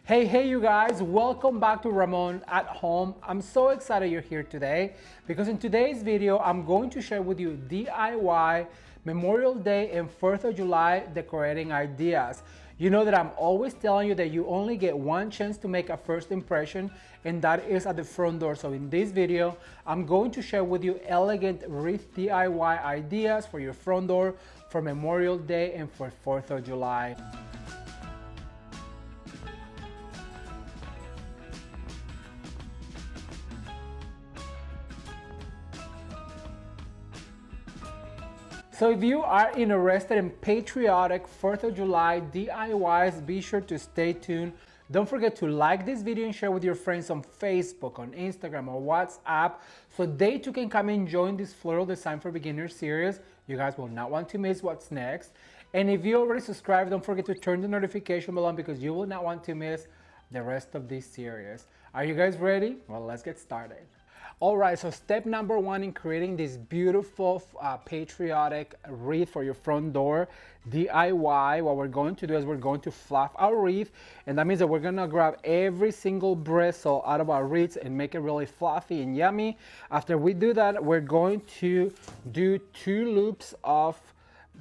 Hey you guys, welcome back to Ramon at home. I'm so excited you're here today because in today's video, I'm going to share with you DIY Memorial Day and 4th of July decorating ideas. You know that I'm always telling you that you only get one chance to make a first impression, and that is at the front door. So in this video, I'm going to share with you elegant wreath DIY ideas for your front door for Memorial Day and for 4th of July. So if you are interested in patriotic 4th of July DIYs, be sure to stay tuned. Don't forget to like this video and share with your friends on Facebook, on Instagram, or WhatsApp, so they too can come and join this floral design for beginners series. You guys will not want to miss what's next. And if you already subscribed, don't forget to turn the notification bell on because you will not want to miss the rest of this series. Are you guys ready? Well, let's get started. All right, so step number one in creating this beautiful patriotic wreath for your front door DIY, what we're going to do is we're going to fluff our wreath, and that means that we're gonna grab every single bristle out of our wreaths and make it really fluffy and yummy. After we do that, we're going to do 2 loops of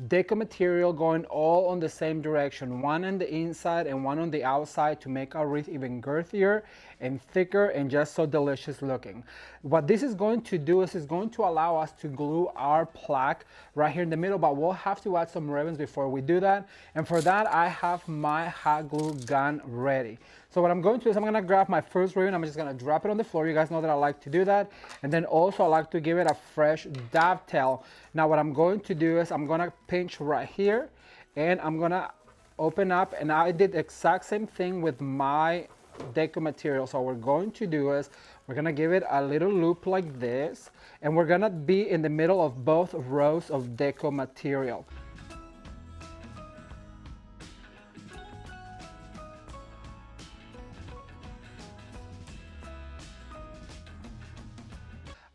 deco material going all on the same direction, one on the inside and one on the outside, to make our wreath even girthier and thicker and just so delicious looking. What this is going to do is it's going to allow us to glue our plaque right here in the middle, but we'll have to add some ribbons before we do that. And for that, I have my hot glue gun ready. So what I'm going to do is I'm going to grab my first ribbon. I'm just going to drop it on the floor. You guys know that I like to do that. And then also I like to give it a fresh dovetail. Now what I'm going to do is I'm going to pinch right here and I'm going to open up, and I did the exact same thing with my deco material. So what we're going to do is we're going to give it a little loop like this, and we're going to be in the middle of both rows of deco material.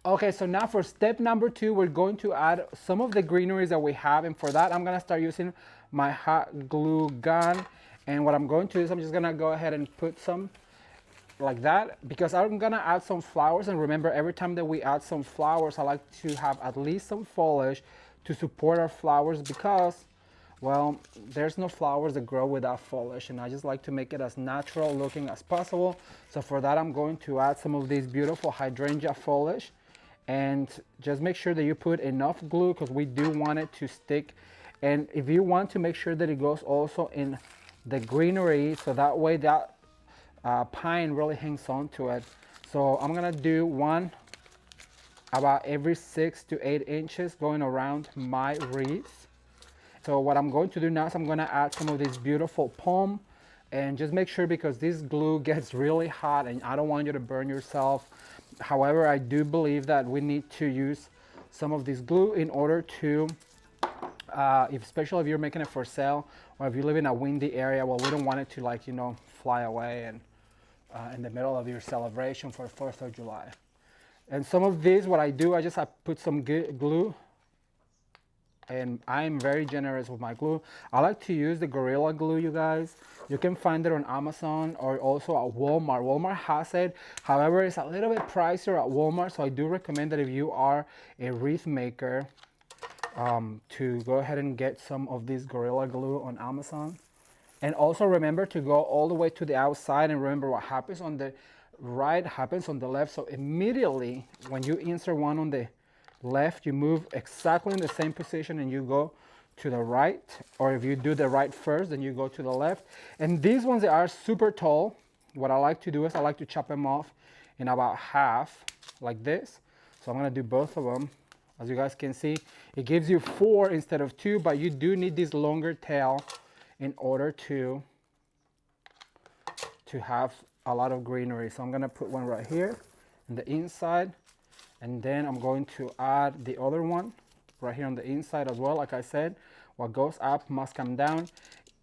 Okay, so now for step number 2, we're going to add some of the greeneries that we have, and for that I'm going to start using my hot glue gun. And what I'm going to do is I'm just going to go ahead and put some like that, because I'm going to add some flowers. And remember, every time that we add some flowers, I like to have at least some foliage to support our flowers, because, well, there's no flowers that grow without foliage, and I just like to make it as natural looking as possible. So for that, I'm going to add some of these beautiful hydrangea foliage. And just make sure that you put enough glue, because we do want it to stick. And if you want to make sure that it goes also in the greenery, so that way that pine really hangs on to it. So I'm gonna do one about every 6 to 8 inches going around my wreath. So what I'm going to do now is I'm gonna add some of this beautiful palm, and just make sure, because this glue gets really hot and I don't want you to burn yourself. However, I do believe that we need to use some of this glue in order to, especially if you're making it for sale, or if you live in a windy area, well, we don't want it to, like, you know, fly away and in the middle of your celebration for 4th of July. And some of these, what I do, I put some glue, and I'm very generous with my glue. I like to use the Gorilla Glue, you guys. You can find it on Amazon or also at Walmart. Walmart has it. However, it's a little bit pricier at Walmart, so I do recommend that if you are a wreath maker, to go ahead and get some of this Gorilla Glue on Amazon. And also remember to go all the way to the outside, and remember, what happens on the right happens on the left. So immediately when you insert one on the left, you move exactly in the same position and you go to the right. Or if you do the right first, then you go to the left. And these ones, they are super tall. What I like to do is I like to chop them off in about half like this. So I'm going to do both of them. As you guys can see, it gives you 4 instead of 2, but you do need this longer tail in order to have a lot of greenery. So I'm going to put one right here on the inside, and then I'm going to add the other one right here on the inside as well. Like I said, what goes up must come down.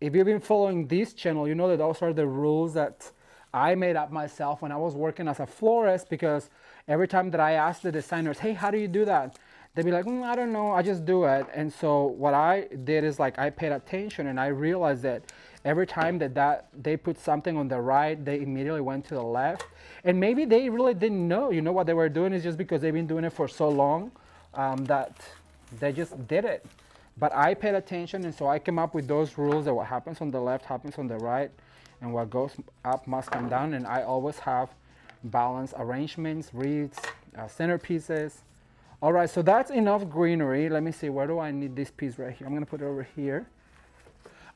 If you've been following this channel, you know that those are the rules that I made up myself when I was working as a florist, because every time that I asked the designers, hey, how do you do that? They'd be like, I don't know, I just do it. And so what I did is, like, I paid attention and I realized that Every time that they put something on the right, they immediately went to the left. And maybe they really didn't know, what they were doing is just because they've been doing it for so long that they just did it. But I paid attention, and so I came up with those rules that what happens on the left happens on the right, and what goes up must come down. And I always have balanced arrangements, wreaths, centerpieces. All right, so that's enough greenery. Let me see, where do I need this piece right here? I'm gonna put it over here.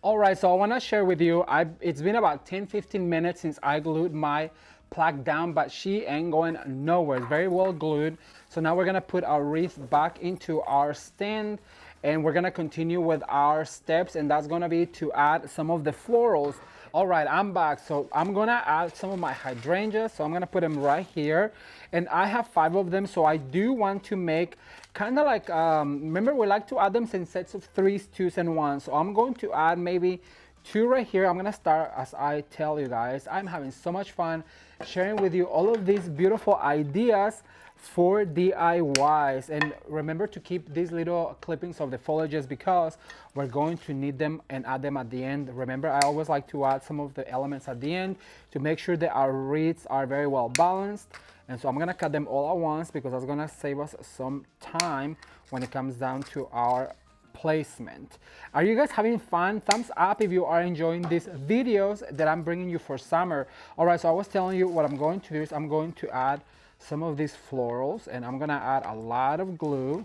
All right, so I wanna share with you, it's been about 10-15 minutes since I glued my plaque down, but she ain't going nowhere. It's very well glued. So now we're gonna put our wreath back into our stand, and we're gonna continue with our steps, and that's gonna be to add some of the florals. All right, I'm back. So I'm gonna add some of my hydrangeas. So I'm gonna put them right here. And I have 5 of them, so I do want to make kind of like, remember we like to add them in sets of 3s, 2s, and 1s. So I'm going to add maybe 2 right here. I'm gonna start as I tell you guys. I'm having so much fun sharing with you all of these beautiful ideas for DIYs. And remember to keep these little clippings of the foliages because we're going to need them and add them at the end. Remember, I always like to add some of the elements at the end to make sure that our wreaths are very well balanced. And so I'm gonna cut them all at once because that's gonna save us some time when it comes down to our placement. Are you guys having fun? Thumbs up if you are enjoying these videos that I'm bringing you for summer. All right, so I was telling you what I'm going to do is I'm going to add some of these florals, and I'm gonna add a lot of glue,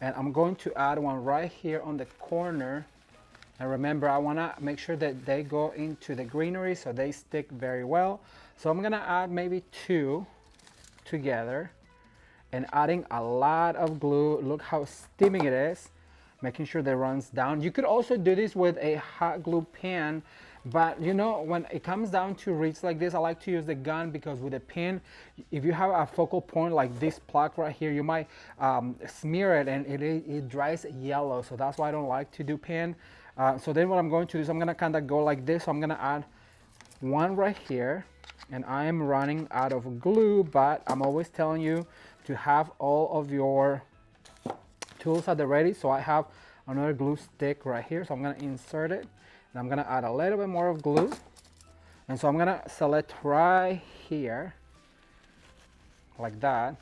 and I'm going to add one right here on the corner. And remember, I wanna make sure that they go into the greenery so they stick very well. So I'm gonna add maybe 2 together and adding a lot of glue. Look how steaming it is, making sure that it runs down. You could also do this with a hot glue pen, but when it comes down to wreaths like this, I like to use the gun because with a pen, if you have a focal point like this plaque right here, you might smear it and it dries yellow. So that's why I don't like to do pen. So then what I'm going to do is I'm gonna kind of go like this. So I'm gonna add 1 right here, and I am running out of glue, but I'm always telling you to have all of your tools at the ready. So I have another glue stick right here, so I'm gonna insert it, and I'm gonna add a little bit more of glue. And so I'm gonna select right here, like that.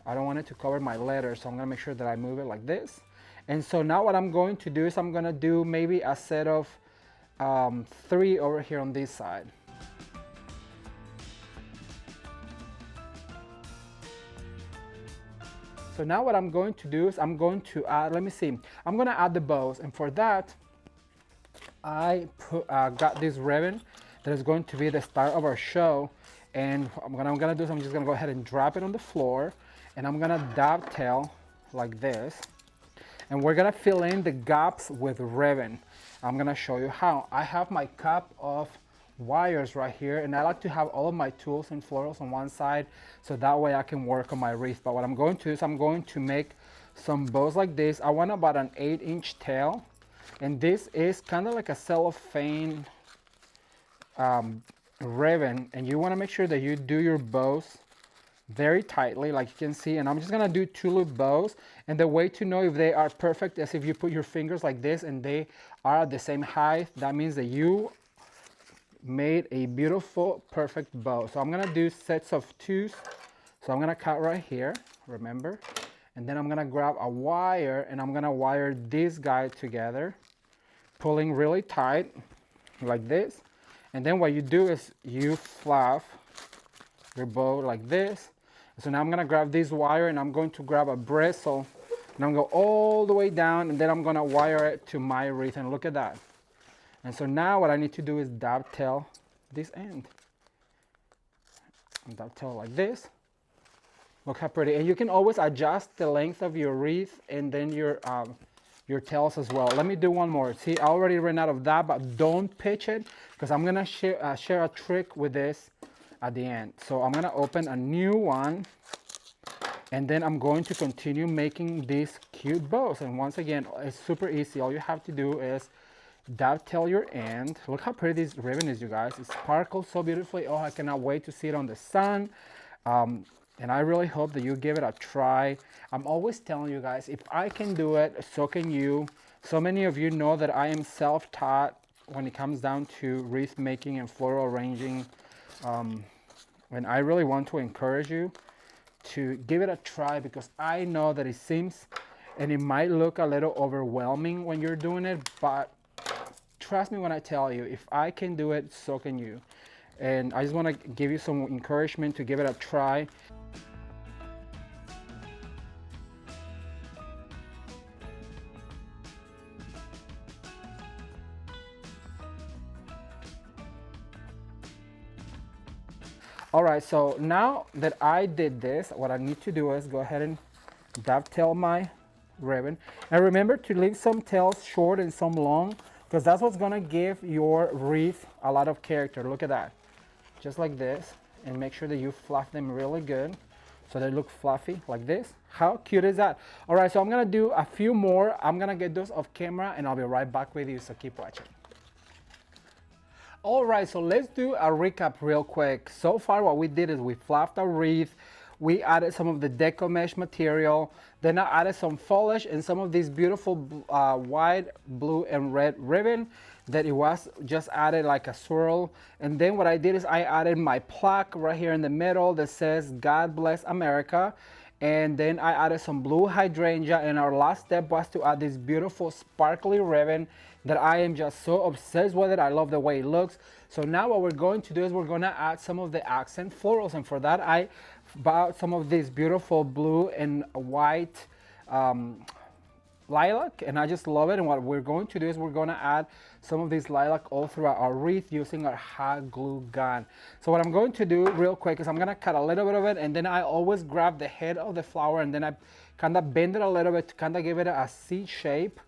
I don't want it to cover my letter, so I'm gonna make sure that I move it like this. And so now what I'm going to do is I'm gonna do maybe a set of 3 over here on this side. So now what I'm going to do is I'm going to add, let me see, I'm gonna add the bows, and for that, I got this ribbon that is going to be the start of our show. And what I'm gonna do is I'm just gonna go ahead and drop it on the floor, and I'm gonna dovetail like this. And we're gonna fill in the gaps with ribbon. I'm gonna show you how. I have my cup of wires right here, and I like to have all of my tools and florals on one side so that way I can work on my wreath. But what I'm going to do is I'm going to make some bows like this. I want about an 8-inch tail, and this is kind of like a cellophane ribbon, and you want to make sure that you do your bows very tightly like you can see. And I'm just gonna do 2 loop bows, and the way to know if they are perfect is if you put your fingers like this and they are at the same height. That means that you made a beautiful perfect bow. So I'm gonna do sets of 2s. So I'm gonna cut right here, remember, and then I'm gonna grab a wire and I'm gonna wire this guy together, pulling really tight like this. And then what you do is you fluff your bow like this. So now I'm gonna grab this wire and I'm going to grab a bristle, and I'm gonna go all the way down, and then I'm gonna wire it to my wreath. And look at that. And so now what I need to do is dovetail this end. And dovetail like this. Look how pretty. And you can always adjust the length of your wreath and then your tails as well. Let me do one more. See, I already ran out of that, but don't pitch it because I'm gonna share a trick with this at the end. So I'm gonna open a new one, and then I'm going to continue making these cute bows. And once again, it's super easy. All you have to do is dovetail your end. Look how pretty this ribbon is, you guys. It sparkles so beautifully. Oh, I cannot wait to see it on the sun. And I really hope that you give it a try. I'm always telling you guys, if I can do it, so can you. So many of you know that I am self-taught when it comes down to wreath making and floral arranging. And I really want to encourage you to give it a try, because I know that it seems and it might look a little overwhelming when you're doing it, but trust me when I tell you, if I can do it, so can you. And I just want to give you some encouragement to give it a try. All right, so now that I did this, what I need to do is go ahead and dovetail my ribbon. And remember to leave some tails short and some long, because that's what's gonna give your wreath a lot of character. Look at that, just like this. And make sure that you fluff them really good so they look fluffy like this. How cute is that? All right, so I'm gonna do a few more. I'm gonna get those off camera and I'll be right back with you, so keep watching. All right, so let's do a recap real quick. So far what we did is we fluffed our wreath, we added some of the deco mesh material, then I added some foliage and some of this beautiful white, blue, and red ribbon that it was just added like a swirl. And then what I did is I added my plaque right here in the middle that says God Bless America. And then I added some blue hydrangea, and our last step was to add this beautiful sparkly ribbon that I am just so obsessed with it. I love the way it looks. So now what we're going to do is we're gonna add some of the accent florals, and for that I bought some of this beautiful blue and white lilac, and I just love it. And what we're going to do is we're going to add some of this lilac all throughout our wreath using our hot glue gun. So what I'm going to do real quick is I'm going to cut a little bit of it, and then I always grab the head of the flower and then I kind of bend it a little bit to kind of give it a C shape,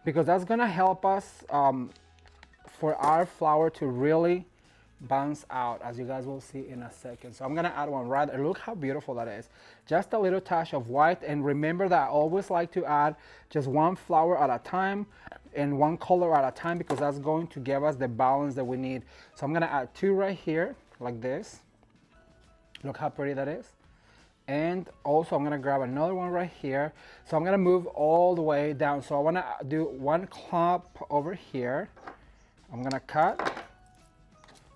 because that's going to help us for our flower to really bounce out, as you guys will see in a second. So I'm gonna add one right there. Look how beautiful that is. Just a little touch of white, and remember that I always like to add just one flower at a time and one color at a time, because that's going to give us the balance that we need. So I'm gonna add two right here like this. Look how pretty that is. And also I'm gonna grab another one right here. So I'm gonna move all the way down. So I wanna do one clump over here. I'm gonna cut.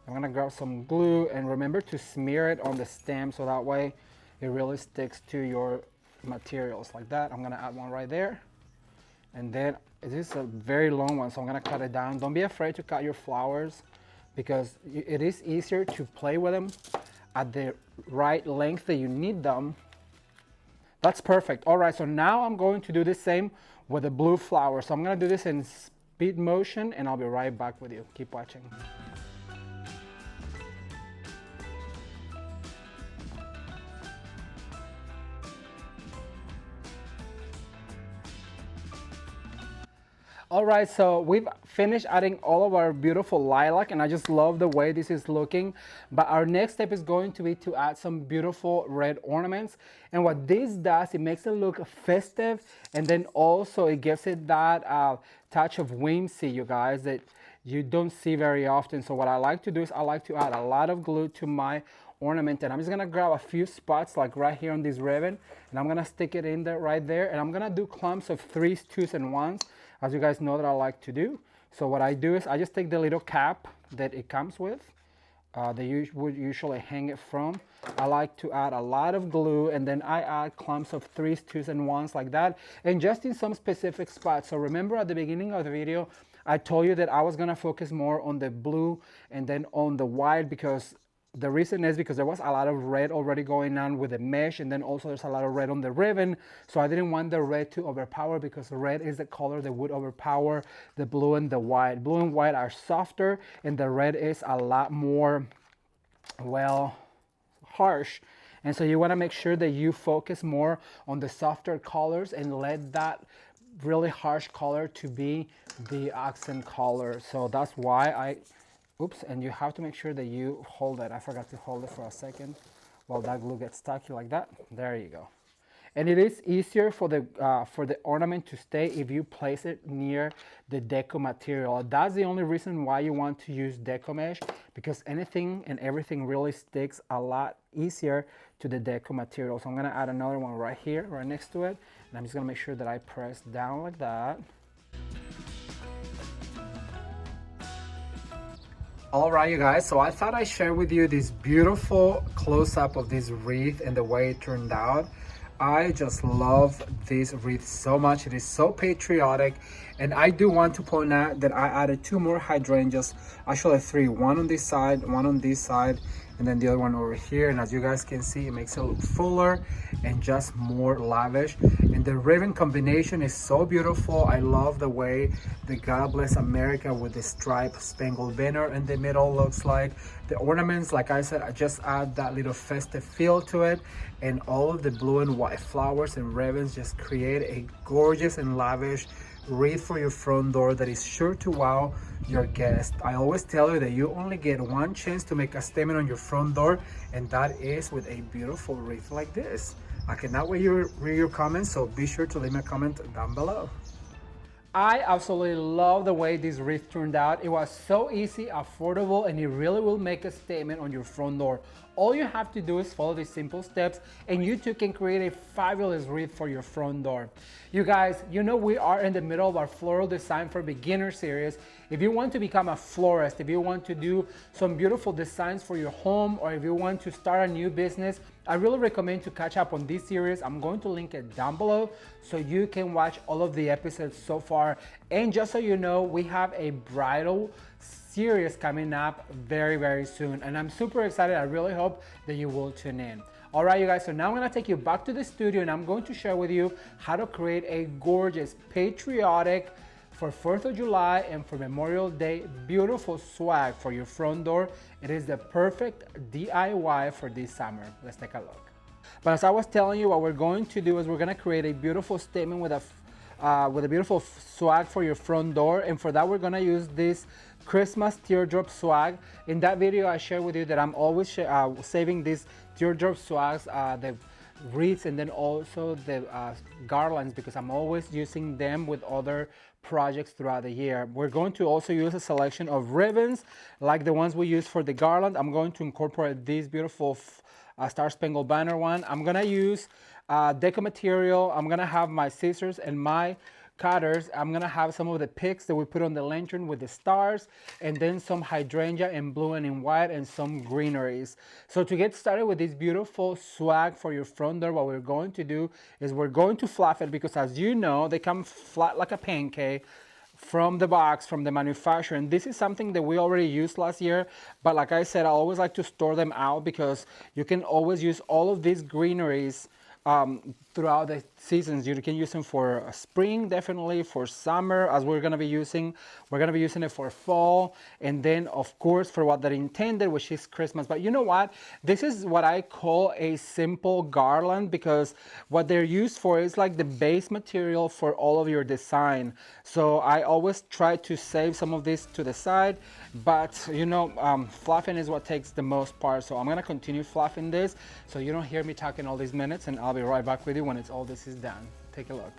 I'm gonna grab some glue, and remember to smear it on the stem so that way it really sticks to your materials like that. I'm gonna add one right there, and then this is a very long one, so I'm gonna cut it down. Don't be afraid to cut your flowers, because it is easier to play with them at the right length that you need them. That's perfect. All right, so now I'm going to do the same with the blue flower. So I'm gonna do this in speed motion, and I'll be right back with you. Keep watching. All right, so we've finished adding all of our beautiful lilac, and I just love the way this is looking. But our next step is going to be to add some beautiful red ornaments. And what this does, it makes it look festive, and then also it gives it that touch of whimsy, you guys, that you don't see very often. So what I like to do is I like to add a lot of glue to my ornament, and I'm just gonna grab a few spots like right here on this ribbon, and I'm gonna stick it in there right there, and I'm gonna do clumps of 3s, 2s, and 1s, as you guys know that I like to do. So what I do is I just take the little cap that it comes with, that you would usually hang it from. I like to add a lot of glue, and then I add clumps of 3s, 2s, and 1s like that, and just in some specific spots. So remember at the beginning of the video, I told you that I was gonna focus more on the blue and then on the white, because the reason is because there was a lot of red already going on with the mesh, and then also there's a lot of red on the ribbon. So I didn't want the red to overpower, because the red is the color that would overpower the blue and the white. Blue and white are softer, and the red is a lot more, well, harsh. And so you want to make sure that you focus more on the softer colors and let that really harsh color to be the accent color. So that's why oops, and you have to make sure that you hold it. I forgot to hold it for a second while that glue gets stuck like that. There you go. And it is easier for the ornament to stay if you place it near the deco material. That's the only reason why you want to use deco mesh, because anything and everything really sticks a lot easier to the deco material. So I'm gonna add another one right here, right next to it. And I'm just gonna make sure that I press down like that. All right, you guys, so I thought I'd share with you this beautiful close-up of this wreath and the way it turned out. I just love this wreath so much. It is so patriotic, and I do want to point out that I added two more hydrangeas, actually three, one on this side, one on this side, and then the other one over here. And as you guys can see, it makes it look fuller and just more lavish. And the ribbon combination is so beautiful. I love the way the God Bless America with the striped spangled banner in the middle looks like. The ornaments, like I said, I just add that little festive feel to it, and all of the blue and white flowers and ribbons just create a gorgeous and lavish wreath for your front door that is sure to wow your guests. I always tell you that you only get one chance to make a statement on your front door, and that is with a beautiful wreath like this. I cannot wait to read your comments, so be sure to leave me a comment down below. I absolutely love the way this wreath turned out. It was so easy, affordable, and it really will make a statement on your front door. All you have to do is follow these simple steps, and you too can create a fabulous wreath for your front door. You guys, you know we are in the middle of our floral design for beginner series. If you want to become a florist, if you want to do some beautiful designs for your home, or if you want to start a new business, I really recommend to catch up on this series. I'm going to link it down below so you can watch all of the episodes so far. And just so you know, we have a bridal series coming up very soon, and I'm super excited. I really hope that you will tune in. All right, you guys, so now I'm gonna take you back to the studio, and I'm going to share with you how to create a gorgeous, patriotic, for 4th of July and for Memorial Day, beautiful swag for your front door. It is the perfect DIY for this summer. Let's take a look. But as I was telling you, what we're going to do is we're gonna create a beautiful statement with a beautiful swag for your front door, and for that we're gonna use this Christmas teardrop swag. In that video I shared with you that I'm always saving these teardrop swags, the wreaths, and then also the garlands, because I'm always using them with other projects throughout the year. We're going to also use a selection of ribbons like the ones we use for the garland. I'm going to incorporate this beautiful Star Spangled Banner one. I'm gonna use deco material. I'm gonna have my scissors and my cutters. I'm gonna have some of the picks that we put on the lantern with the stars, and then some hydrangea in blue and in white, and some greeneries. So to get started with this beautiful swag for your front door, what we're going to do is we're going to fluff it, because as you know, they come flat like a pancake from the box, from the manufacturer. And this is something that we already used last year, but like I said, I always like to store them out, because you can always use all of these greeneries throughout the seasons. You can use them for spring, definitely for summer, as we're gonna be using it for fall, and then of course for what they're intended, which is Christmas. But you know what, this is what I call a simple garland, because what they're used for is like the base material for all of your design. So I always try to save some of this to the side, but you know, fluffing is what takes the most part. So I'm gonna continue fluffing this so you don't hear me talking all these minutes, and I'll be right back with you when all this is done. Take a look.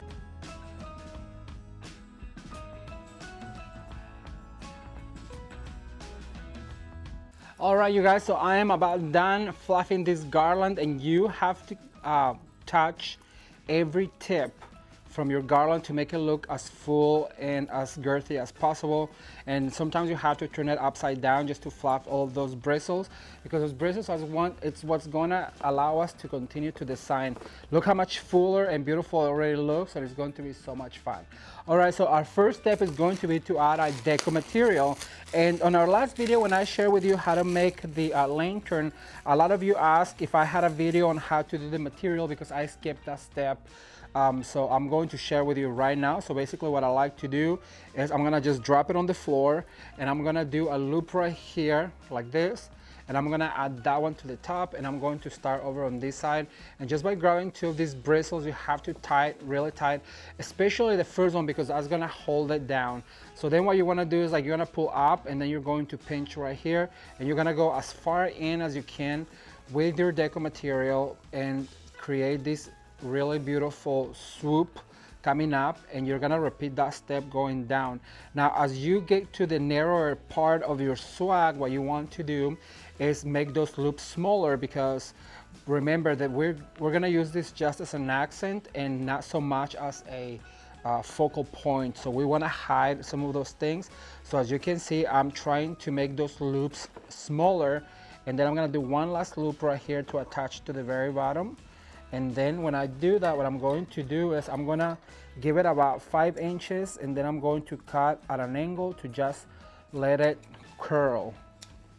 All right, you guys, so I am about done fluffing this garland, and you have to touch every tip from your garland to make it look as full and as girthy as possible. And sometimes you have to turn it upside down just to fluff all of those bristles, because those bristles it's what's gonna allow us to continue to design. Look how much fuller and beautiful it already looks, and it's going to be so much fun. All right, so our first step is going to be to add a deco material. And on our last video, when I shared with you how to make the lantern, a lot of you asked if I had a video on how to do the material, because I skipped that step. So I'm going to share with you right now. So basically what I like to do is I'm gonna just drop it on the floor, and I'm gonna do a loop right here like this, and I'm gonna add that one to the top, and I'm going to start over on this side. And just by grabbing two of these bristles, you have to tie it really tight, especially the first one, because that's gonna hold it down. So then what you wanna do is like you're gonna pull up, and then you're going to pinch right here, and you're gonna go as far in as you can with your deco material and create this really beautiful swoop coming up, and you're gonna repeat that step going down. Now as you get to the narrower part of your swag, what you want to do is make those loops smaller, because remember that we're gonna use this just as an accent and not so much as a focal point. So we want to hide some of those things. So as you can see, I'm trying to make those loops smaller, and then I'm going to do one last loop right here to attach to the very bottom. And then when I do that, what I'm going to do is I'm going to give it about 5 inches, and then I'm going to cut at an angle to just let it curl.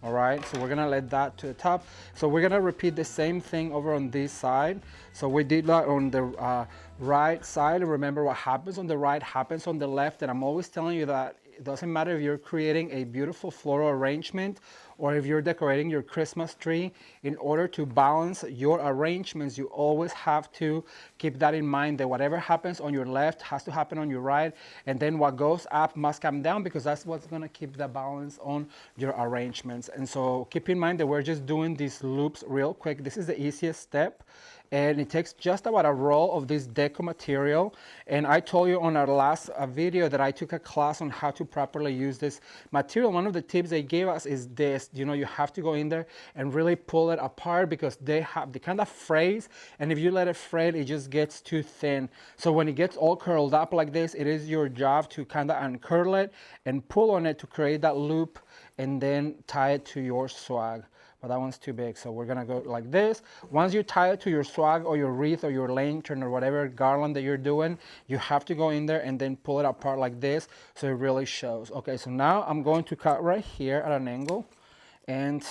All right, so we're gonna let that to the top. So we're gonna repeat the same thing over on this side. So we did that on the right side. Remember, what happens on the right happens on the left. And I'm always telling you that it doesn't matter if you're creating a beautiful floral arrangement or if you're decorating your Christmas tree. In order to balance your arrangements, you always have to keep that in mind, that whatever happens on your left has to happen on your right, and then what goes up must come down, because that's what's going to keep the balance on your arrangements. And so keep in mind that we're just doing these loops real quick. This is the easiest step, and it takes just about a roll of this deco material. And I told you on our last video that I took a class on how to properly use this material. One of the tips they gave us is this: you know, you have to go in there and really pull it apart, because they kind of frays, and if you let it fray, it just gets too thin. So when it gets all curled up like this, it is your job to kind of uncurl it and pull on it to create that loop, and then tie it to your swag. But that one's too big, so we're gonna go like this. Once you tie it to your swag or your wreath or your lantern or whatever garland that you're doing, you have to go in there and then pull it apart like this, so it really shows. Okay, so now I'm going to cut right here at an angle. And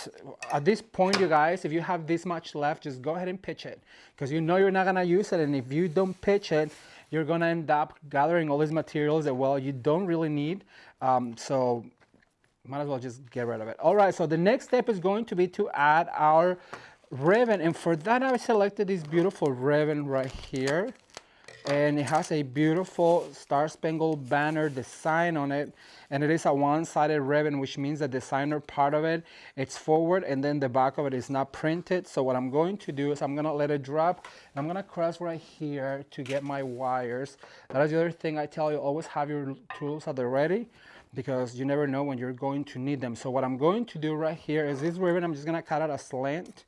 at this point, you guys, if you have this much left, just go ahead and pitch it, because you know you're not gonna use it. And if you don't pitch it, you're gonna end up gathering all these materials that, well, you don't really need. So might as well just get rid of it. All right, so the next step is going to be to add our ribbon. And for that, I selected this beautiful ribbon right here. And it has a beautiful Star Spangled Banner design on it. And it is a one-sided ribbon, which means that the center part of it, it's forward, and then the back of it is not printed. So what I'm going to do is I'm gonna let it drop, and I'm gonna cross right here to get my wires. That is the other thing I tell you, always have your tools at the ready, because you never know when you're going to need them. So what I'm going to do right here is this ribbon, I'm just gonna cut out a slant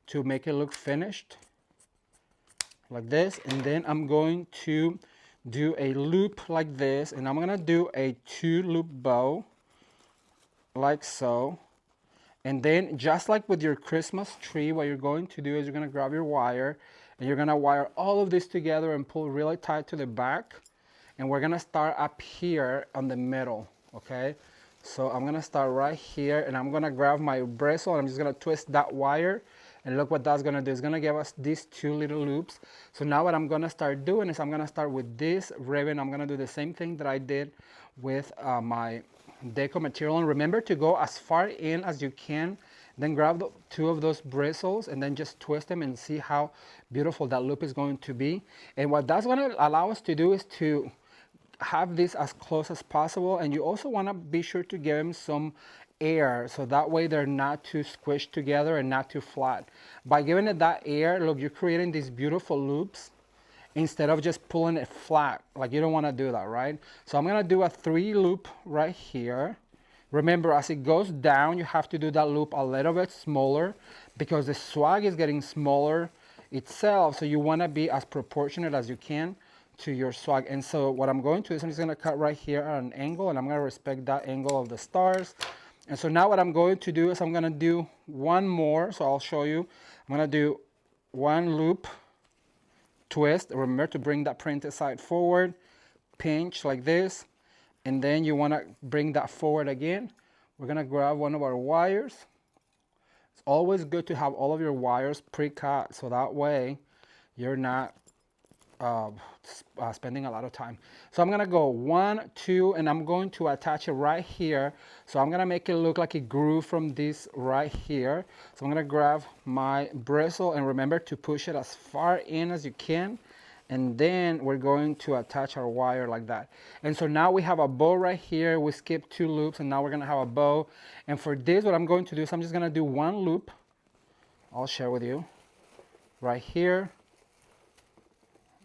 to make it look finished, like this. And then I'm going to do a loop like this, and I'm gonna do a 2-loop bow, like so. And then just like with your Christmas tree, what you're going to do is you're gonna grab your wire, and you're gonna wire all of this together and pull really tight to the back. And we're gonna start up here on the middle. Okay, so I'm gonna start right here, and I'm gonna grab my bristle, and I'm just gonna twist that wire, and look what that's gonna do. It's gonna give us these 2 little loops. So now what I'm gonna start doing is I'm gonna start with this ribbon. I'm gonna do the same thing that I did with my deco material. And remember to go as far in as you can, then grab 2 of those bristles and then just twist them, and see how beautiful that loop is going to be. And what that's gonna allow us to do is to have this as close as possible. And you also want to be sure to give them some air, so that way they're not too squished together and not too flat. By giving it that air, look, you're creating these beautiful loops instead of just pulling it flat. Like, you don't want to do that, right? So I'm going to do a 3-loop right here. Remember, as it goes down, you have to do that loop a little bit smaller, because the swag is getting smaller itself. So you want to be as proportionate as you can to your swag. And so what I'm going to do is I'm just going to cut right here at an angle, and I'm going to respect that angle of the stars. And so now what I'm going to do is I'm going to do one more. So I'll show you. I'm going to do 1 loop, twist. Remember to bring that printed side forward, pinch like this, and then you want to bring that forward again. We're going to grab one of our wires. It's always good to have all of your wires pre-cut, so that way you're not spending a lot of time. So I'm gonna go 1, 2, and I'm going to attach it right here. So I'm gonna make it look like it grew from this right here. So I'm gonna grab my bristle, and remember to push it as far in as you can, and then we're going to attach our wire like that. And so now we have a bow right here. We skipped 2 loops, and now we're gonna have a bow. And for this, what I'm going to do is I'm just gonna do 1 loop. I'll share with you right here,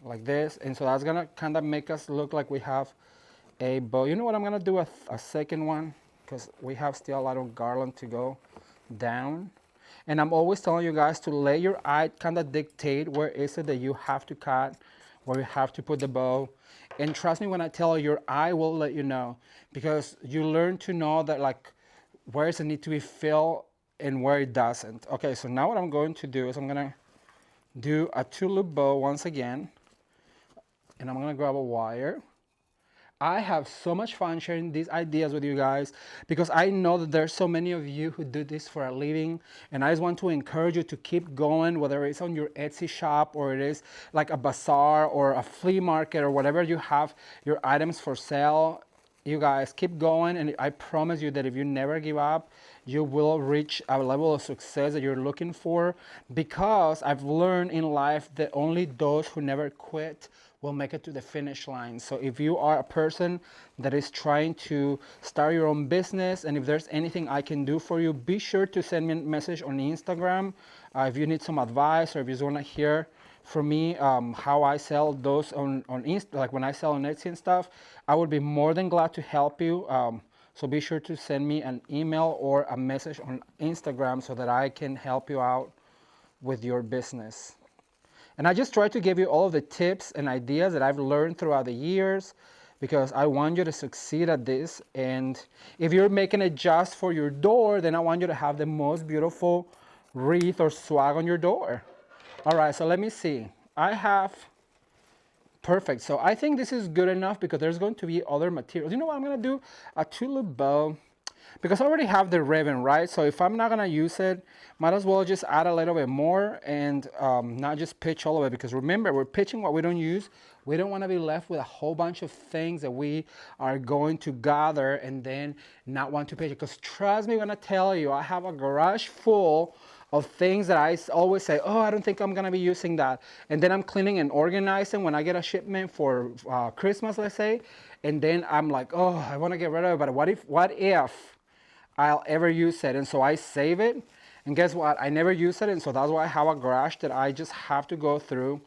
like this. And so that's gonna kind of make us look like we have a bow. You know what, I'm gonna do a second one, because we have still a lot of garland to go down. And I'm always telling you guys to let your eye kind of dictate where is it that you have to cut, where you have to put the bow. And trust me when I tell you, your eye will let you know, because you learn to know that like where does it need to be filled and where it doesn't. Okay, so now what I'm going to do is I'm gonna do a 2-loop bow once again, and I'm gonna grab a wire. I have so much fun sharing these ideas with you guys, because I know that there's so many of you who do this for a living, and I just want to encourage you to keep going, whether it's on your Etsy shop or it is like a bazaar or a flea market or whatever you have your items for sale. You guys keep going, and I promise you that if you never give up, you will reach a level of success that you're looking for, because I've learned in life that only those who never quit will make it to the finish line. So if you are a person that is trying to start your own business, and if there's anything I can do for you, be sure to send me a message on Instagram. If you need some advice, or if you just want to hear from me how I sell those on Insta, like when I sell on Etsy and stuff, I would be more than glad to help you. So be sure to send me an email or a message on Instagram so that I can help you out with your business. And I just try to give you all of the tips and ideas that I've learned throughout the years, because I want you to succeed at this. And if you're making it just for your door, then I want you to have the most beautiful wreath or swag on your door. All right, so let me see. I have, perfect. So I think this is good enough, because there's going to be other materials. You know what I'm gonna do? A 2-loop bow, because I already have the ribbon, right? So if I'm not gonna use it, might as well just add a little bit more, and not just pitch all of it, because remember, we're pitching what we don't use. We don't wanna be left with a whole bunch of things that we are going to gather and then not want to pitch it. Because trust me when I tell you, I have a garage full of things that I always say, oh, I don't think I'm gonna be using that. And then I'm cleaning and organizing when I get a shipment for Christmas, let's say. And then I'm like, oh, I wanna get rid of it, but what if I'll ever use it? And so I save it, and guess what? I never use it, and so that's why I have a garage that I just have to go through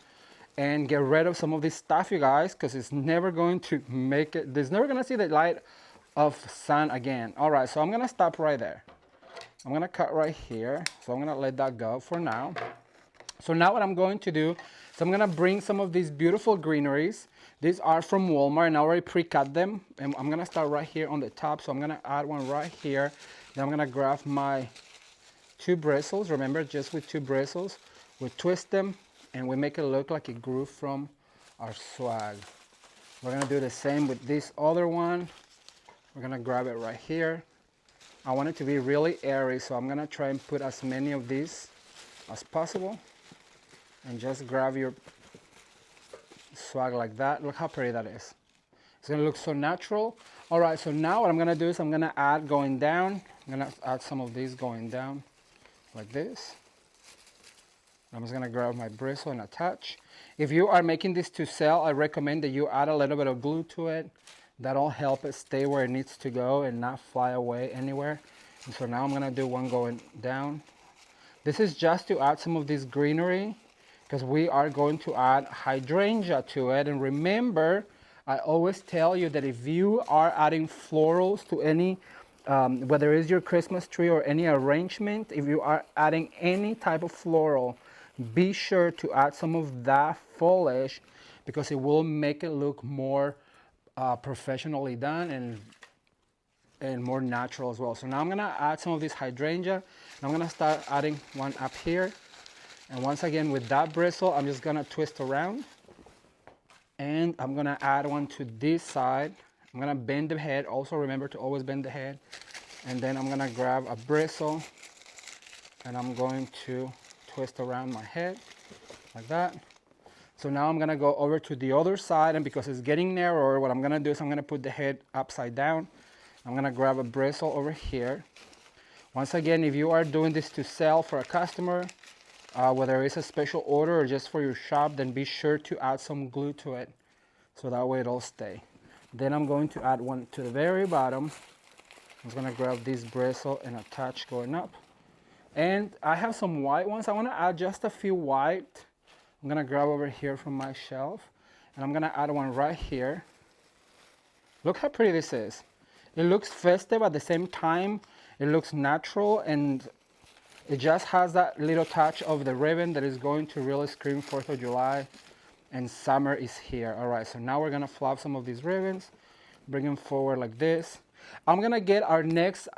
and get rid of some of this stuff, you guys, because it's never going to make it, it's never gonna see the light of sun again. All right, so I'm gonna stop right there. I'm gonna cut right here, so I'm gonna let that go for now. So now what I'm going to do is I'm gonna bring some of these beautiful greeneries. These are from Walmart, and I already pre-cut them. And I'm gonna start right here on the top. So I'm gonna add one right here. Then I'm gonna grab my 2 bristles. Remember, just with 2 bristles, we twist them and we make it look like it grew from our swag. We're gonna do the same with this other one. We're gonna grab it right here. I want it to be really airy, so I'm gonna try and put as many of these as possible. And just grab your swag like that. Look how pretty that is. It's gonna look so natural. All right, so now what I'm gonna do is I'm gonna add going down. I'm gonna add some of these going down like this. I'm just gonna grab my bristle and attach. If you are making this to sell, I recommend that you add a little bit of glue to it. That'll help it stay where it needs to go and not fly away anywhere. And so now I'm gonna do one going down. This is just to add some of this greenery, because we are going to add hydrangea to it. And remember, I always tell you that if you are adding florals to any, whether it's your Christmas tree or any arrangement, if you are adding any type of floral, be sure to add some of that foliage, because it will make it look more professionally done and more natural as well. So now I'm gonna add some of this hydrangea, and I'm gonna start adding one up here. And once again, with that bristle, I'm just gonna twist around, and I'm gonna add one to this side. I'm gonna bend the head. Also remember to always bend the head. And then I'm gonna grab a bristle, and I'm going to twist around my head like that. So now I'm gonna go over to the other side, and because it's getting narrower, what I'm gonna do is I'm gonna put the head upside down. I'm gonna grab a bristle over here. Once again, if you are doing this to sell for a customer, whether it's a special order or just for your shop, then be sure to add some glue to it, so that way it'll stay. Then I'm going to add one to the very bottom. I'm gonna grab this bristle and attach going up. And I have some white ones. I wanna add just a few white. I'm gonna grab over here from my shelf, and I'm gonna add one right here. Look how pretty this is. It looks festive at the same time. It looks natural, and it just has that little touch of the ribbon that is going to really scream 4th of July. and summer is here. All right, so now we're gonna flop some of these ribbons, bring them forward like this. I'm gonna get our next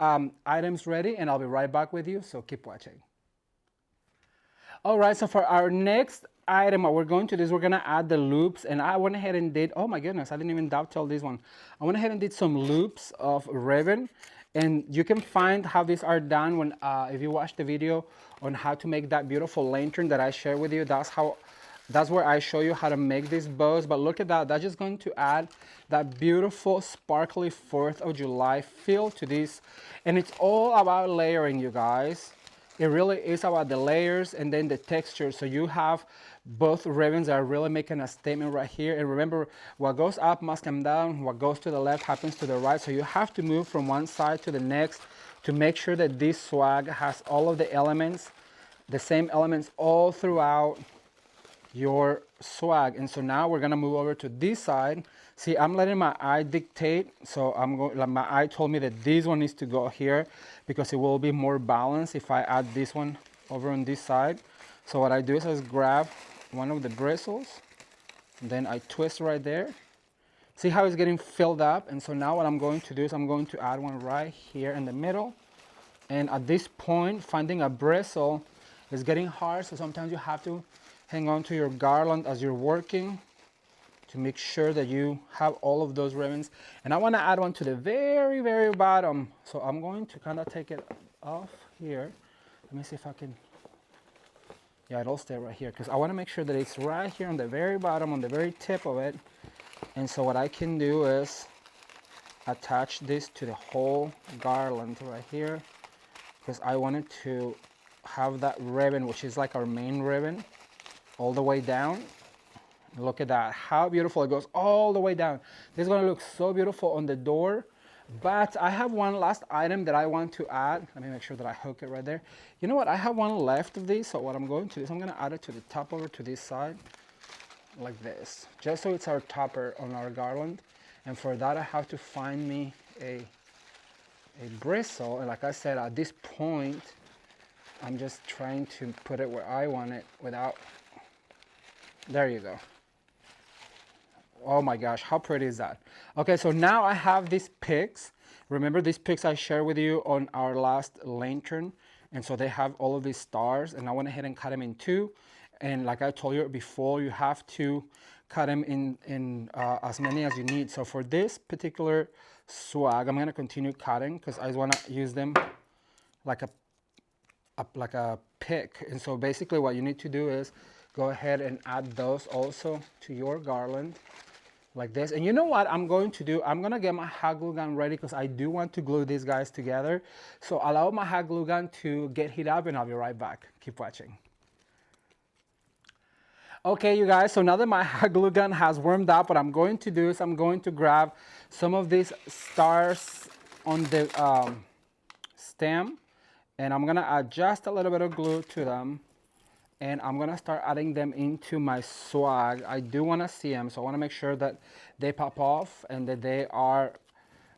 items ready and I'll be right back with you, so keep watching. All right, so for our next item, what we're going to do is we're gonna add the loops, and I went ahead and did, oh my goodness, I didn't even dovetail this one. I went ahead and did some loops of ribbon, and you can find how these are done when, if you watch the video on how to make that beautiful lantern that I shared with you. That's where I show you how to make these bows. But look at that, that's just going to add that beautiful sparkly 4th of July feel to this. And it's all about layering, you guys. It really is about the layers and then the texture. So you have both ribbons that are really making a statement right here. And remember, what goes up must come down. What goes to the left happens to the right. So you have to move from one side to the next to make sure that this swag has all of the elements, the same elements all throughout your swag. And so now we're gonna move over to this side. See, I'm letting my eye dictate. So I'm going, like, my eye told me that this one needs to go here because it will be more balanced if I add this one over on this side. So what I do is I just grab one of the bristles, and then I twist right there. See how it's getting filled up? And so now what I'm going to do is I'm going to add one right here in the middle. And at this point, finding a bristle is getting hard. So sometimes you have to hang on to your garland as you're working to make sure that you have all of those ribbons. And I want to add one to the very, very bottom. So I'm going to kind of take it off here. Let me see if I can, yeah, it'll stay right here because I want to make sure that it's right here on the very bottom, on the very tip of it. And so what I can do is attach this to the whole garland right here because I wanted to have that ribbon, which is like our main ribbon, all the way down. Look at that, how beautiful it goes all the way down. This is going to look so beautiful on the door. But I have one last item that I want to add. Let me make sure that I hook it right there. You know what, I have one left of these. So what I'm going to do is I'm going to add it to the top over to this side like this, just so it's our topper on our garland. And for that I have to find me a bristle. And like I said, at this point I'm just trying to put it where I want it without, there you go. Oh my gosh, how pretty is that? Okay, so now I have these picks. Remember these picks I shared with you on our last lantern? And so they have all of these stars, and I went ahead and cut them in two. And like I told you before, you have to cut them in as many as you need. So for this particular swag, I'm gonna continue cutting because I just wanna use them like a pick. And so basically what you need to do is go ahead and add those also to your garland like this. And you know what I'm going to do? I'm gonna get my hot glue gun ready because I do want to glue these guys together. So allow my hot glue gun to get heated up and I'll be right back. Keep watching. Okay, you guys, so now that my hot glue gun has warmed up, what I'm going to do is I'm going to grab some of these stars on the stem, and I'm gonna add just a little bit of glue to them. And I'm gonna start adding them into my swag. I do wanna see them, so I wanna make sure that they pop off and that they are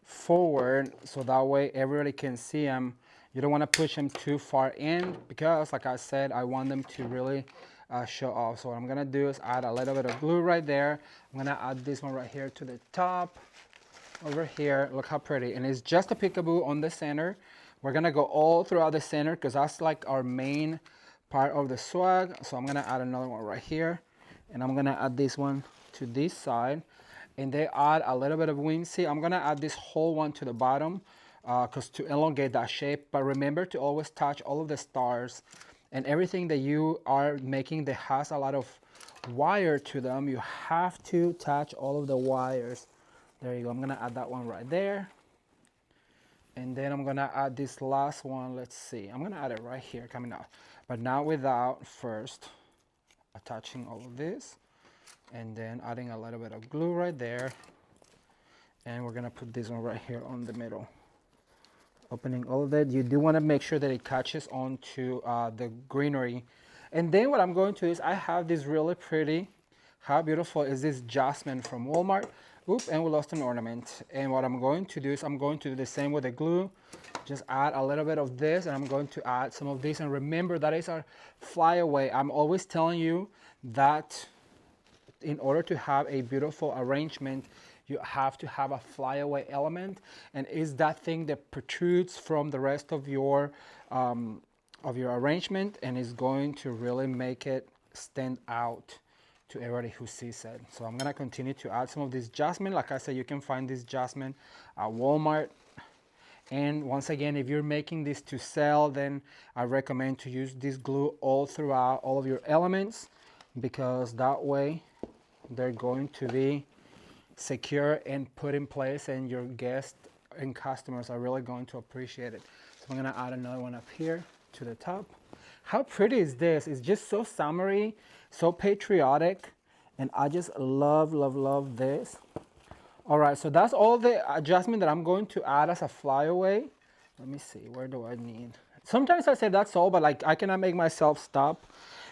forward, so that way everybody can see them. You don't wanna push them too far in because, like I said, I want them to really show off. So what I'm gonna do is add a little bit of glue right there. I'm gonna add this one right here to the top, over here. Look how pretty, and it's just a peekaboo on the center. We're gonna go all throughout the center because that's like our main part of the swag. So I'm gonna add another one right here, and I'm gonna add this one to this side, and they add a little bit of wing. See, I'm gonna add this whole one to the bottom because to elongate that shape. But remember to always touch all of the stars and everything that you are making that has a lot of wire to them. You have to touch all of the wires. There you go. I'm gonna add that one right there. And then I'm gonna add this last one. Let's see, I'm gonna add it right here coming out, but now without first attaching all of this, and then adding a little bit of glue right there. And we're gonna put this one right here on the middle, opening all of that. You do want to make sure that it catches onto the greenery. And then what I'm going to do is I have this really pretty, how beautiful is this jasmine from Walmart. Oop, and we lost an ornament. And what I'm going to do is I'm going to do the same with the glue. Just add a little bit of this, and I'm going to add some of this. And remember, that is our flyaway. I'm always telling you that in order to have a beautiful arrangement, you have to have a flyaway element, and is that thing that protrudes from the rest of your arrangement, and is going to really make it stand out to everybody who sees it. So I'm gonna continue to add some of this jasmine. Like I said, you can find this jasmine at Walmart. And once again, if you're making this to sell, then I recommend to use this glue all throughout all of your elements, because that way they're going to be secure and put in place, and your guests and customers are really going to appreciate it. So I'm gonna add another one up here to the top. How pretty is this? It's just so summery, so patriotic, and I just love, love, love this. All right, so that's all the adjustment that I'm going to add as a flyaway. Let me see, where do I need? Sometimes I say that's all, but like I cannot make myself stop,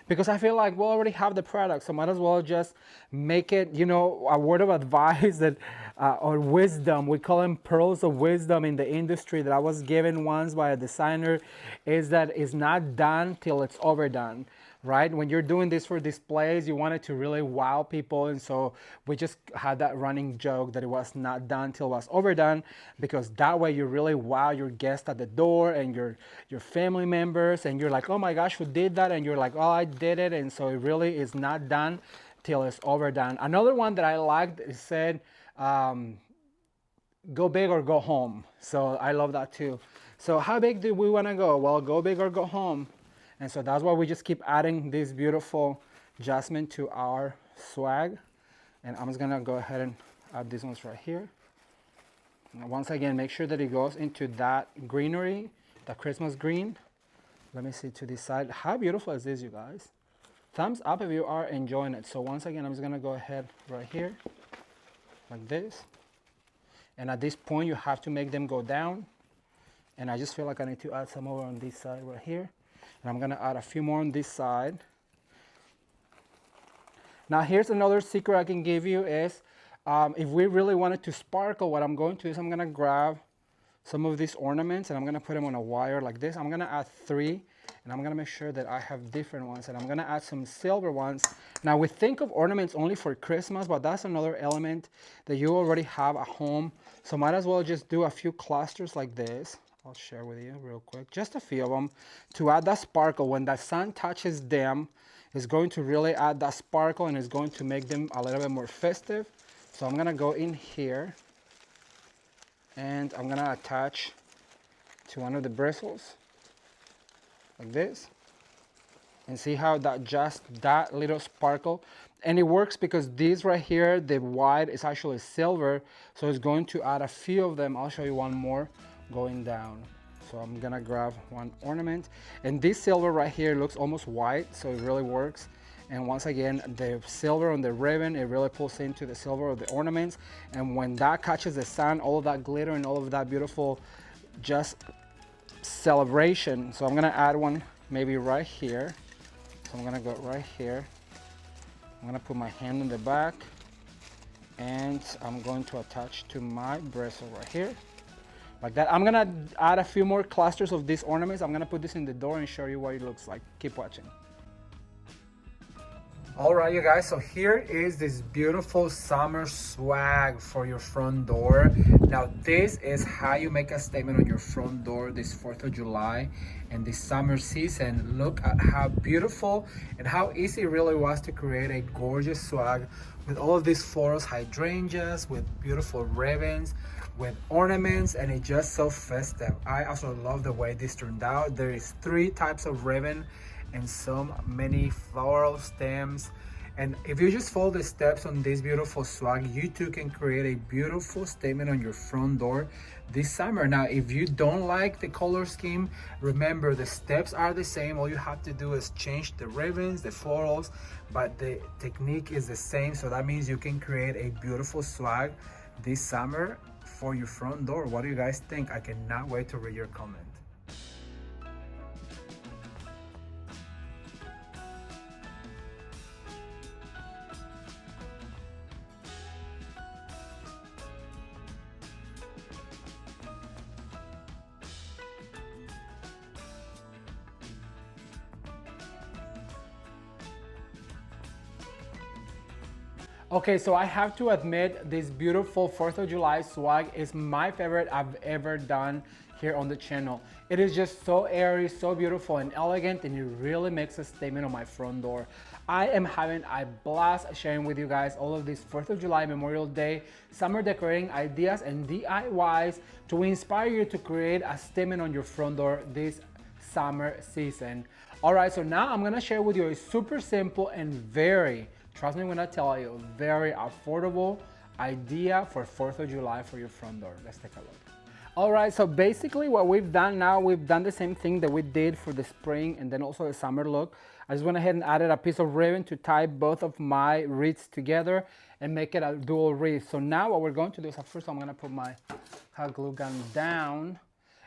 because I feel like we already have the product, so might as well just make it, you know, a word of advice that, or wisdom, we call them pearls of wisdom in the industry that I was given once by a designer, is that it's not done till it's overdone. Right? When you're doing this for displays, you want it to really wow people. And so we just had that running joke that it was not done till it was overdone, because that way you really wow your guests at the door and your family members, and you're like, oh my gosh, who did that? And you're like, oh, I did it. And so it really is not done till it's overdone. Another one that I liked is said, go big or go home. So I love that too. So how big do we want to go? Well, go big or go home. And so that's why we just keep adding this beautiful jasmine to our swag. And I'm just gonna go ahead and add these ones right here. And once again, make sure that it goes into that greenery, the Christmas green. Let me see to this side. How beautiful is this, you guys? Thumbs up if you are enjoying it. So once again, I'm just gonna go ahead right here, like this. And at this point, you have to make them go down. And I just feel like I need to add some over on this side right here. And I'm gonna add a few more on this side. Now here's another secret I can give you is, if we really want it to sparkle, what I'm going to do is I'm gonna grab some of these ornaments and I'm gonna put them on a wire like this. I'm gonna add 3, and I'm gonna make sure that I have different ones, and I'm gonna add some silver ones. Now we think of ornaments only for Christmas, but that's another element that you already have at home. So might as well just do a few clusters like this. I'll share with you real quick, just a few of them to add that sparkle. When the sun touches them, it's going to really add that sparkle, and it's going to make them a little bit more festive. So I'm gonna go in here and I'm gonna attach to one of the bristles like this, and see how that just that little sparkle. And it works because this right here, the white is actually silver, so it's going to add a few of them. I'll show you one more going down. So I'm gonna grab one ornament, and this silver right here looks almost white, so it really works. And once again, the silver on the ribbon, it really pulls into the silver of the ornaments, and when that catches the sun, all of that glitter and all of that beautiful just celebration. So I'm gonna add one maybe right here. So I'm gonna go right here. I'm gonna put my hand in the back, and I'm going to attach to my bristle right here. Like that. I'm gonna add a few more clusters of these ornaments. I'm gonna put this in the door and show you what it looks like. Keep watching. All right, you guys, so here is this beautiful summer swag for your front door. Now, this is how you make a statement on your front door this 4th of July and this summer season. Look at how beautiful and how easy it really was to create a gorgeous swag with all of these florals, hydrangeas, with beautiful ribbons, with ornaments, and it's just so festive. I also love the way this turned out. There is 3 types of ribbon and so many floral stems, and if you just follow the steps on this beautiful swag, you too can create a beautiful statement on your front door this summer. Now, if you don't like the color scheme, remember the steps are the same. All you have to do is change the ribbons, the florals, but the technique is the same. So that means you can create a beautiful swag this summer for your front door. What do you guys think? I cannot wait to read your comment. Okay, so I have to admit this beautiful 4th of July swag is my favorite I've ever done here on the channel. It is just so airy, so beautiful and elegant, and it really makes a statement on my front door. I am having a blast sharing with you guys all of these 4th of July, Memorial Day, summer decorating ideas and DIYs to inspire you to create a statement on your front door this summer season. All right, so now I'm gonna share with you a super simple and trust me when I tell you, very affordable idea for 4th of July for your front door. Let's take a look. All right, so basically what we've done now, we've done the same thing that we did for the spring and then also the summer look. I just went ahead and added a piece of ribbon to tie both of my wreaths together and make it a dual wreath. So now what we're going to do is, first I'm gonna put my hot glue gun down.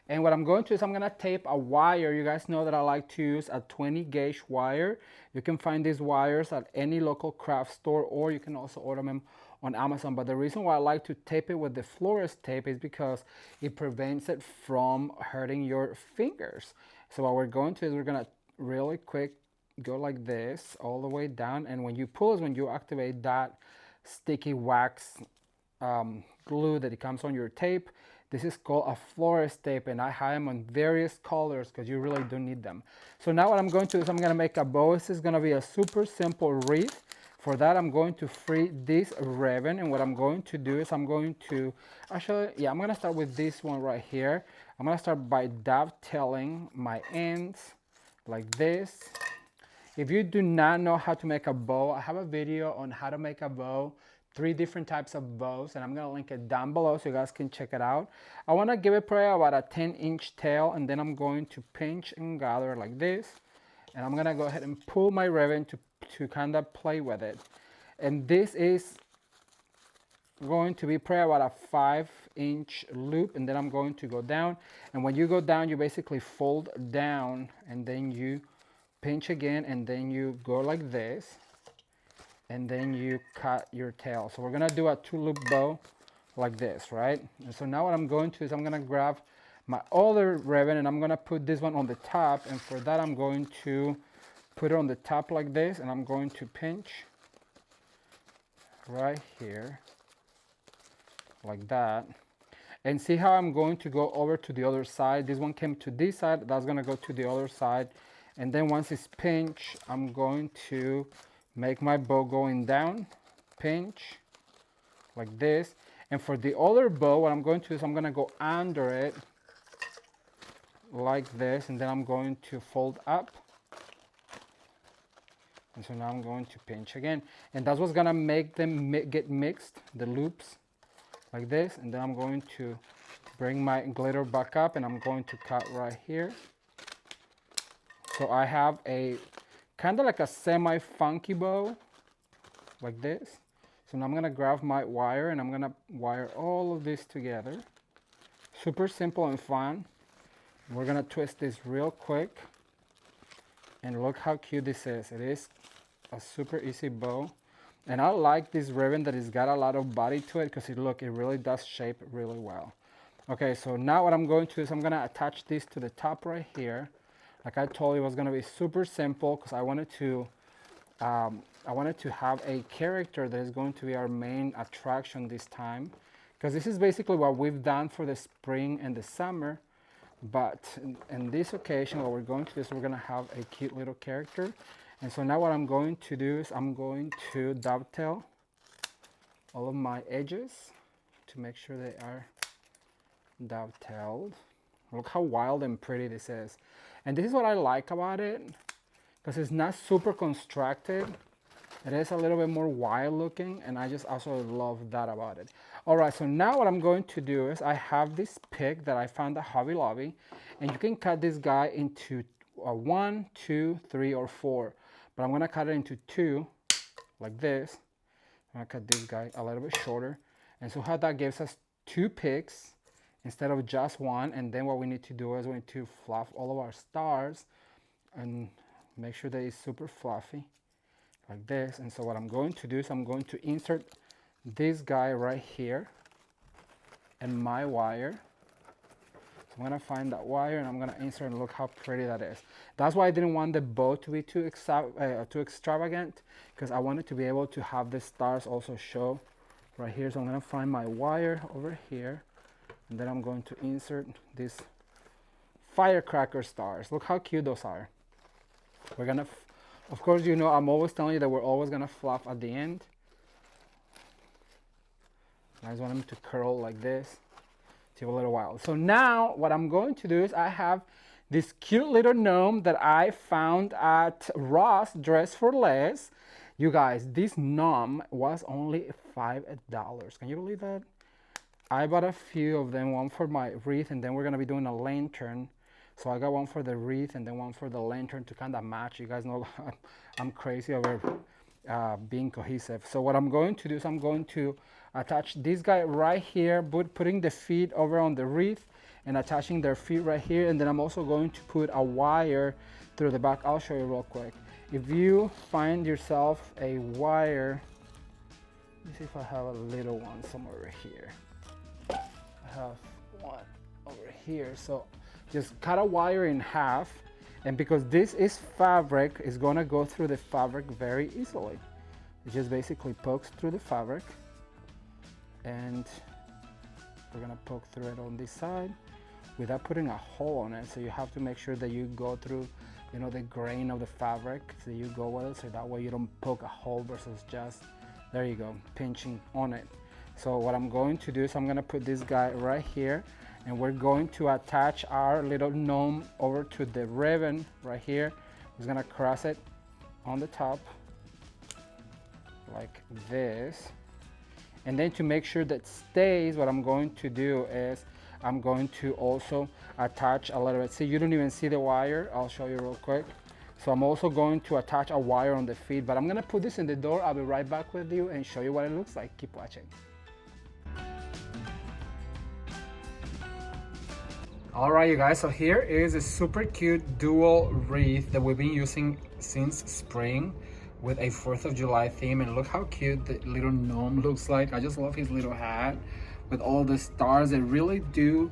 And what I'm going to do is I'm gonna tape a wire. You guys know that I like to use a 20 gauge wire. You can find these wires at any local craft store, or you can also order them on Amazon. But the reason why I like to tape it with the florist tape is because it prevents it from hurting your fingers. So what we're going to do is we're gonna really quick go like this all the way down, and when you pull is when you activate that sticky wax glue that it comes on your tape. This is called a florist tape, and I have them on various colors because you really do need them. So now what I'm going to do is I'm going to make a bow. This is going to be a super simple wreath. For that, I'm going to free this ribbon, and what I'm going to do is I'm going to, actually, I'm going to start with this one right here. I'm going to start by dovetailing my ends like this. If you do not know how to make a bow, I have a video on how to make a bow, 3 different types of bows, and I'm gonna link it down below so you guys can check it out. I wanna give it probably about a 10-inch tail, and then I'm going to pinch and gather like this. And I'm gonna go ahead and pull my ribbon to kind of play with it. And this is going to be probably about a 5-inch loop, and then I'm going to go down. And when you go down, you basically fold down, and then you pinch again, and then you go like this, and then you cut your tail. So we're gonna do a 2-loop bow like this, right? And so now what I'm going to do is I'm gonna grab my other ribbon, and I'm gonna put this one on the top, and for that I'm going to put it on the top like this, and I'm going to pinch right here like that. And see how I'm going to go over to the other side. This one came to this side, that's gonna go to the other side. And then once it's pinched, I'm going to make my bow going down, pinch like this. And for the other bow, what I'm going to do is I'm going to go under it like this, and then I'm going to fold up. And so now I'm going to pinch again. And that's what's going to make them get mixed, the loops like this. And then I'm going to bring my glitter back up, and I'm going to cut right here. So I have a kind of like a semi-funky bow like this. So now I'm gonna grab my wire, and I'm gonna wire all of this together. Super simple and fun. We're gonna twist this real quick, and look how cute this is. It is a super easy bow, and I like this ribbon that it's got a lot of body to it, because it really does shape really well. Okay, so now what I'm going to do is I'm gonna attach this to the top right here. Like I told you, it was gonna be super simple because I wanted to have a character that is going to be our main attraction this time. Because this is basically what we've done for the spring and the summer. But in this occasion, what we're going to do is we're gonna have a cute little character. And so now what I'm going to do is I'm going to dovetail all of my edges to make sure they are dovetailed. Look how wild and pretty this is. And this is what I like about it, because it's not super constructed. It is a little bit more wild looking, and I just also love that about it. All right, so now what I'm going to do is I have this pick that I found at Hobby Lobby, and you can cut this guy into 1, 2, 3, or 4. But I'm gonna cut it into 2, like this. I'm gonna cut this guy a little bit shorter. And so how that gives us 2 picks instead of just 1. And then what we need to do is we need to fluff all of our stars and make sure that it's super fluffy like this. And so what I'm going to do is I'm going to insert this guy right here and my wire. So I'm gonna find that wire and I'm gonna insert, and look how pretty that is. That's why I didn't want the bow to be too extravagant, because I wanted to be able to have the stars also show right here. So I'm gonna find my wire over here, and then I'm going to insert these firecracker stars. Look how cute those are. We're gonna, of course, you know, I'm always telling you that we're always gonna fluff at the end. I just want them to curl like this. Take a little while. So now what I'm going to do is I have this cute little gnome that I found at Ross Dress for Less. You guys, this gnome was only $5. Can you believe that? I bought a few of them, one for my wreath, and then we're gonna be doing a lantern. So I got one for the wreath and then one for the lantern to kind of match. You guys know I'm crazy over being cohesive. So what I'm going to do is I'm going to attach this guy right here, putting the feet over on the wreath and attaching their feet right here. And then I'm also going to put a wire through the back. I'll show you real quick. If you find yourself a wire, let me see if I have a little one somewhere over here. I have one over here. So just cut a wire in half, and because this is fabric, it's gonna go through the fabric very easily. It just basically pokes through the fabric, and we're gonna poke through it on this side without putting a hole on it. So you have to make sure that you go through, you know, the grain of the fabric, so you go with it, so that way you don't poke a hole versus just, there you go, pinching on it. So what I'm going to do is I'm gonna put this guy right here, and we're going to attach our little gnome over to the ribbon right here. I'm just gonna cross it on the top like this. And then to make sure that stays, what I'm going to do is I'm going to also attach a little bit. See, you don't even see the wire. I'll show you real quick. So I'm also going to attach a wire on the feet, but I'm gonna put this in the door. I'll be right back with you and show you what it looks like. Keep watching. All right, you guys, so here is a super cute dual wreath that we've been using since spring with a 4th of July theme. And look how cute the little gnome looks like. I just love his little hat with all the stars that really do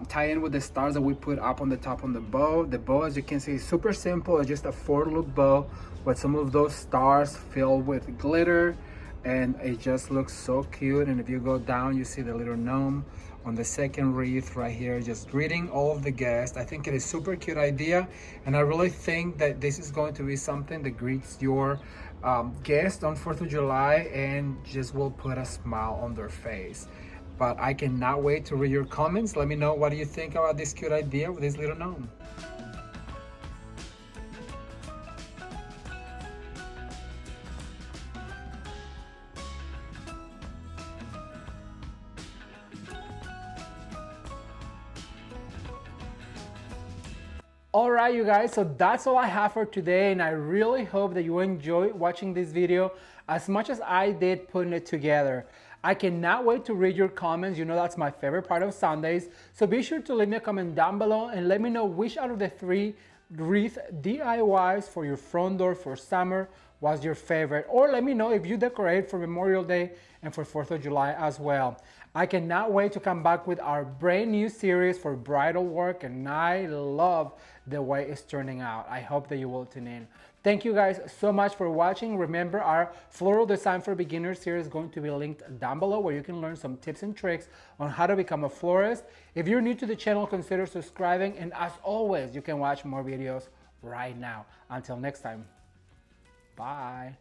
tie in with the stars that we put up on the top on the bow. The bow, as you can see, is super simple. It's just a 4-loop bow with some of those stars filled with glitter, and it just looks so cute. And if you go down, you see the little gnome on the second wreath right here, just greeting all of the guests. I think it is super cute idea, and I really think that this is going to be something that greets your guest on 4th of July and just will put a smile on their face. But I cannot wait to read your comments. Let me know, what do you think about this cute idea with this little gnome? All right, you guys, so that's all I have for today, and I really hope that you enjoyed watching this video as much as I did putting it together. I cannot wait to read your comments. You know that's my favorite part of Sundays, so be sure to leave me a comment down below and let me know which out of the 3 wreath DIYs for your front door for summer was your favorite, or let me know if you decorate for Memorial Day and for 4th of July as well. I cannot wait to come back with our brand new series for bridal work, and I love the way it's turning out. I hope that you will tune in. Thank you guys so much for watching. Remember, our Floral Design for Beginners series is going to be linked down below, where you can learn some tips and tricks on how to become a florist. If you're new to the channel, consider subscribing, and as always, you can watch more videos right now. Until next time, bye.